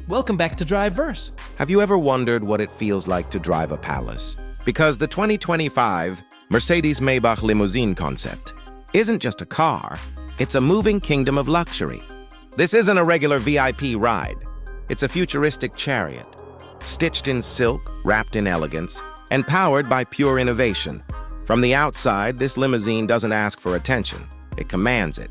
welcome back to Driveverse. Have you ever wondered what it feels like to drive a palace? Because the 2025 Mercedes Maybach Limousine Concept isn't just a car, it's a moving kingdom of luxury. This isn't a regular VIP ride. It's a futuristic chariot, stitched in silk, wrapped in elegance, and powered by pure innovation. From the outside, this limousine doesn't ask for attention. It commands it.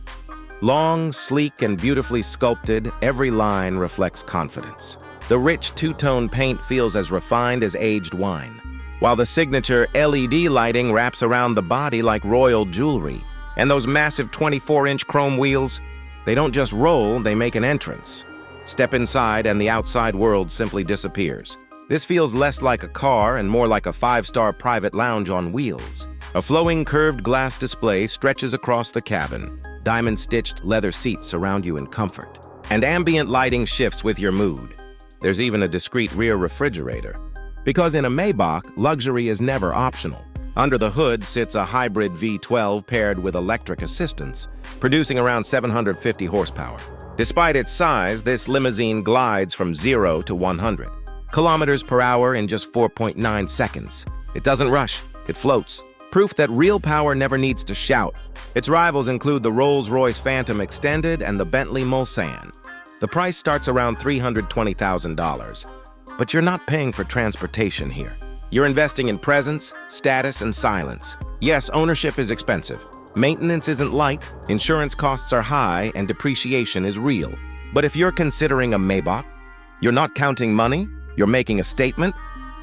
Long, sleek, and beautifully sculpted, every line reflects confidence. The rich two-tone paint feels as refined as aged wine, while the signature LED lighting wraps around the body like royal jewelry. And those massive 24-inch chrome wheels, they don't just roll, they make an entrance. Step inside and the outside world simply disappears. This feels less like a car and more like a five-star private lounge on wheels. A flowing curved glass display stretches across the cabin. Diamond-stitched leather seats surround you in comfort. And ambient lighting shifts with your mood. There's even a discreet rear refrigerator. Because in a Maybach, luxury is never optional. Under the hood sits a hybrid V12 paired with electric assistance, producing around 750 horsepower. Despite its size, this limousine glides from 0 to 100 kilometers per hour in just 4.9 seconds. It doesn't rush, it floats. Proof that real power never needs to shout. Its rivals include the Rolls-Royce Phantom Extended and the Bentley Mulsanne. The price starts around $320,000. But you're not paying for transportation here. You're investing in presence, status, and silence. Yes, ownership is expensive. Maintenance isn't light, insurance costs are high, and depreciation is real. But if you're considering a Maybach, you're not counting money, you're making a statement.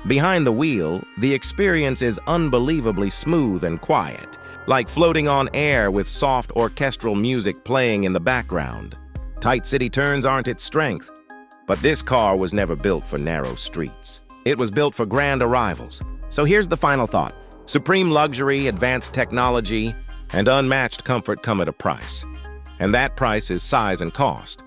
Behind the wheel, the experience is unbelievably smooth and quiet, like floating on air with soft orchestral music playing in the background. Tight city turns aren't its strength, but this car was never built for narrow streets. It was built for grand arrivals. So here's the final thought. Supreme luxury, advanced technology, and unmatched comfort come at a price. And that price is size and cost.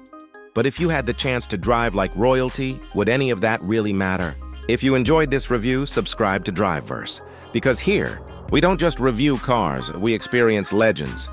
But if you had the chance to drive like royalty, would any of that really matter? If you enjoyed this review, subscribe to Driveverse. Because here, we don't just review cars, we experience legends.